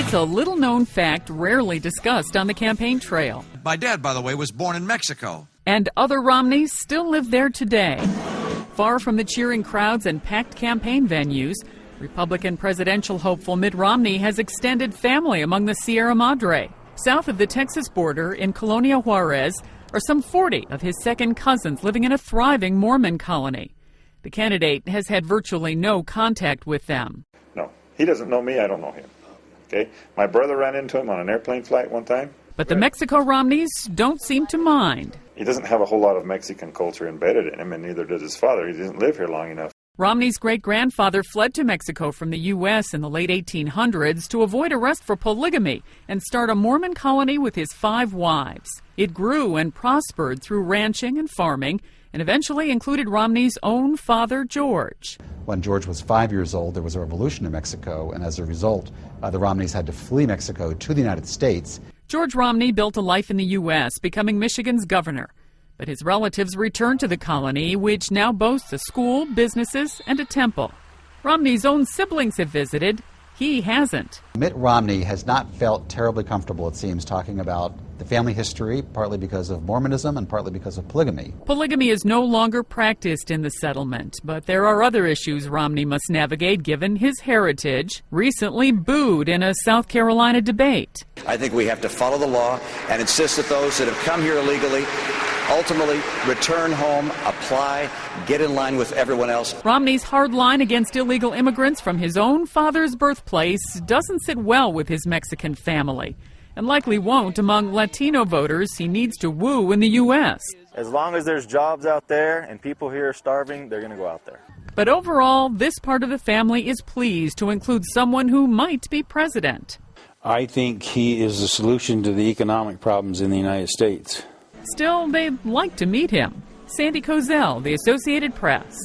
It's a little-known fact rarely discussed on the campaign trail. My dad, by the way, was born in Mexico. And other Romneys still live there today. Far from the cheering crowds and packed campaign venues, Republican presidential hopeful Mitt Romney has extended family among the Sierra Madre. South of the Texas border in COLONIA, JUAREZ, are some 40 of his second cousins living in a thriving Mormon colony. The candidate has had virtually no contact with them. No, he doesn't know me, I don't know him. Okay, my brother ran into him on an airplane flight one time. But the Mexico Romneys don't seem to mind. He doesn't have a whole lot of Mexican culture embedded in him, and neither did his father. He didn't live here long enough. Romney's great-grandfather fled to Mexico from the U.S. in the late 1800s to avoid arrest for polygamy and start a Mormon colony with his 5 wives. It grew and prospered through ranching and farming and eventually included Romney's own father, George. When George was 5 years old, there was a revolution in Mexico, and as a result, the Romneys had to flee Mexico to the United States. George Romney built a life in the U.S., becoming Michigan's governor. But his relatives returned to the colony, which now boasts a school, businesses, and a temple. Romney's own siblings have visited. He hasn't. Mitt Romney has not felt terribly comfortable, it seems, talking about the family history, partly because of Mormonism and partly because of polygamy. Polygamy is no longer practiced in the settlement, but there are other issues Romney must navigate given his heritage, recently booed in a South Carolina debate. I think we have to follow the law and insist that those that have come here illegally ultimately return home, apply, get in line with everyone else. Romney's hard line against illegal immigrants from his own father's birthplace doesn't sit well with his Mexican family, and likely won't among Latino voters he needs to woo in the U.S. As long as there's jobs out there and people here are starving, they're going to go out there. But overall, this part of the family is pleased to include someone who might be president. I think he is the solution to the economic problems in the United States. Still, they'd like to meet him. Sandy Kozel, The Associated Press.